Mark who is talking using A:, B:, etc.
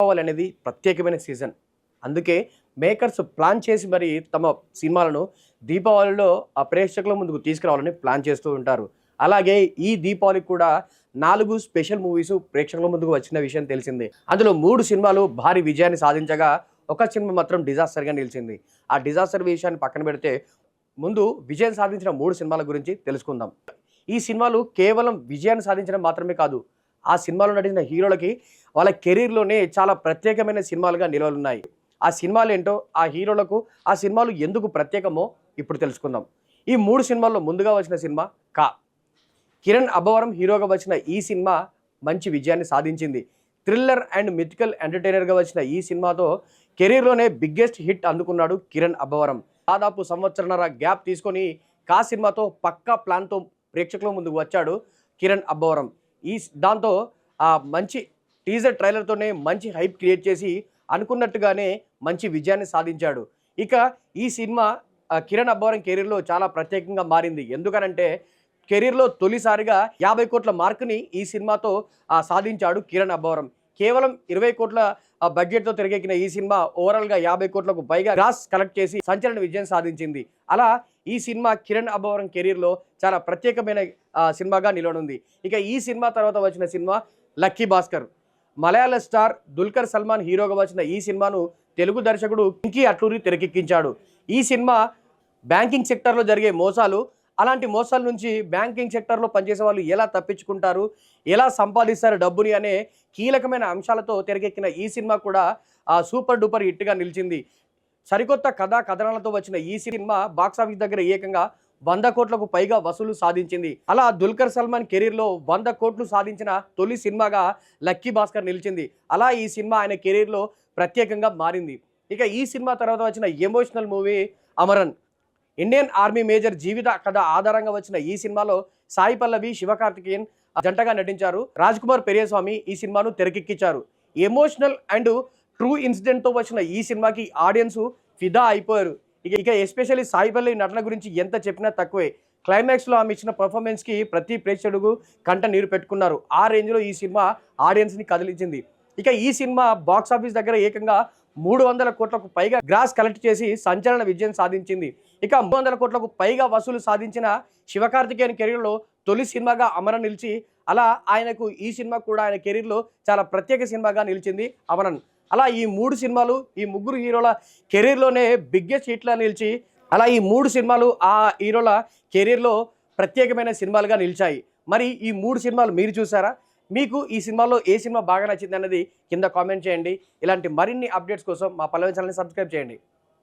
A: దీపావళి అనేది ప్రత్యేకమైన సీజన్. అందుకే మేకర్స్ ప్లాన్ చేసి మరి తమ సినిమాలను దీపావళిలో ఆ ప్రేక్షకుల ముందుకు తీసుకురావాలని ప్లాన్ చేస్తూ ఉంటారు. అలాగే ఈ దీపావళికి కూడా 4 స్పెషల్ మూవీస్ ప్రేక్షకుల ముందుకు వచ్చిన విషయం తెలిసిందే. అందులో 3 సినిమాలు భారీ విజయాన్ని సాధించగా ఒక సినిమా మాత్రం డిజాస్టర్గా నిలిచింది. ఆ డిజాస్టర్ విషయాన్ని పక్కన పెడితే ముందు విజయం సాధించిన 3 సినిమాల గురించి తెలుసుకుందాం. ఈ సినిమాలు కేవలం విజయాన్ని సాధించడం మాత్రమే కాదు, ఆ సినిమాలో నటించిన హీరోలకి వాళ్ళ కెరీర్లోనే చాలా ప్రత్యేకమైన సినిమాలుగా నిలవలున్నాయి. ఆ సినిమాలు ఏంటో, ఆ హీరోలకు ఆ సినిమాలు ఎందుకు ప్రత్యేకమో ఇప్పుడు తెలుసుకుందాం. ఈ 3 సినిమాల్లో ముందుగా వచ్చిన సినిమా కా. కిరణ్ అబ్బవరం హీరోగా వచ్చిన ఈ సినిమా మంచి విజయాన్ని సాధించింది. థ్రిల్లర్ అండ్ మిథికల్ ఎంటర్టైనర్గా వచ్చిన ఈ సినిమాతో కెరీర్లోనే బిగ్గెస్ట్ హిట్ అందుకున్నాడు కిరణ్ అబ్బవరం. దాదాపు సంవత్సరన్నర గ్యాప్ తీసుకొని కా సినిమాతో పక్కా ప్లాన్తో ప్రేక్షకుల ముందుకు వచ్చాడు కిరణ్ అబ్బవరం. దాంతో మంచి టీజర్ ట్రైలర్తోనే మంచి హైప్ క్రియేట్ చేసి అనుకున్నట్టుగానే మంచి విజయాన్ని సాధించాడు. ఇక ఈ సినిమా కిరణ్ అబ్బవరం కెరీర్లో చాలా ప్రత్యేకంగా మారింది. ఎందుకనంటే కెరీర్లో తొలిసారిగా 50 కోట్ల మార్కుని ఈ సినిమాతో సాధించాడు కిరణ్ అబ్బవరం. కేవలం 20 కోట్ల బడ్జెట్తో తెరకెక్కిన ఈ సినిమా ఓవరాల్గా 50 కోట్లకు పైగా గ్రాస్ కలెక్ట్ చేసి సంచలన విజయం సాధించింది. అలా ఈ సినిమా కిరణ్ అబ్బవరం కెరీర్లో చాలా ప్రత్యేకమైన సినిమాగా నిలవనుంది. ఇక ఈ సినిమా తర్వాత వచ్చిన సినిమా లక్కీ భాస్కర్. మలయాళ స్టార్ దుల్కర్ సల్మాన్ హీరోగా వచ్చిన ఈ సినిమాను తెలుగు దర్శకుడు వెంకీ అట్లూరి తెరకెక్కించాడు. ఈ సినిమా బ్యాంకింగ్ సెక్టర్లో జరిగే మోసాలు, అలాంటి మోసాల నుంచి బ్యాంకింగ్ సెక్టర్లో పనిచేసే వాళ్ళు ఎలా తప్పించుకుంటారు, ఎలా సంపాదిస్తారు డబ్బుని అనే కీలకమైన అంశాలతో తెరకెక్కిన ఈ సినిమా కూడా సూపర్ డూపర్ హిట్గా నిలిచింది. సరికొత్త కథనాలతో వచ్చిన ఈ సినిమా బాక్సాఫీస్ దగ్గర ఏకంగా 100 కోట్లకు పైగా వసూలు సాధించింది. అలా దుల్కర్ సల్మాన్ కెరీర్లో 100 కోట్లు సాధించిన తొలి సినిమాగా లక్కీ భాస్కర్ నిలిచింది. అలా ఈ సినిమా ఆయన కెరీర్లో ప్రత్యేకంగా మారింది. ఇక ఈ సినిమా తర్వాత వచ్చిన emotional movie Amaran. Indian army major జీవిత కథ ఆధారంగా వచ్చిన ఈ సినిమాలో సాయి పల్లవి, శివకార్తికేయన్ జంటగా నటించారు. రాజ్ కుమార్ పెరియస్వామి ఈ సినిమాను తెరకెక్కించారు. ఎమోషనల్ అండ్ ట్రూ ఇన్సిడెంట్తో వచ్చిన ఈ సినిమాకి ఆడియన్స్ ఫిదా అయిపోయారు. ఇక ఎస్పెషల్లీ సాయి పల్లవి నటన గురించి ఎంత చెప్పినా తక్కువే. క్లైమాక్స్లో ఆమె ఇచ్చిన పర్ఫార్మెన్స్కి ప్రతి ప్రేక్షకుడు కంట నీరు పెట్టుకున్నారు. ఆ రేంజ్లో ఈ సినిమా ఆడియన్స్ని కదిలించింది. ఇక ఈ సినిమా బాక్సాఫీస్ దగ్గర ఏకంగా 300 కోట్లకు పైగా గ్రాస్ కలెక్ట్ చేసి సంచలన విజయం సాధించింది. ఇక 300 కోట్లకు పైగా వసూలు సాధించిన శివకార్తికేయన్ కెరీర్లో తొలి సినిమాగా అమరన్ నిలిచి, అలా ఆయనకు ఈ సినిమా కూడా ఆయన కెరీర్లో చాలా ప్రత్యేక సినిమాగా నిలిచింది అమరన్. అలా ఈ 3 సినిమాలు ఈ ముగ్గురు హీరోల కెరీర్లోనే బిగ్గెస్ట్ హిట్లా నిలిచి, అలా ఈ 3 సినిమాలు ఆ హీరోల కెరీర్లో ప్రత్యేకమైన సినిమాలుగా నిలిచాయి. మరి ఈ 3 సినిమాలు మీరు చూసారా? మీకు ఈ సినిమాలో ఏ సినిమా బాగా నచ్చింది అన్నది కింద కామెంట్ చేయండి. ఇలాంటి మరిన్ని అప్డేట్స్ కోసం మా పల్లవి ఛానల్ని సబ్స్క్రైబ్ చేయండి.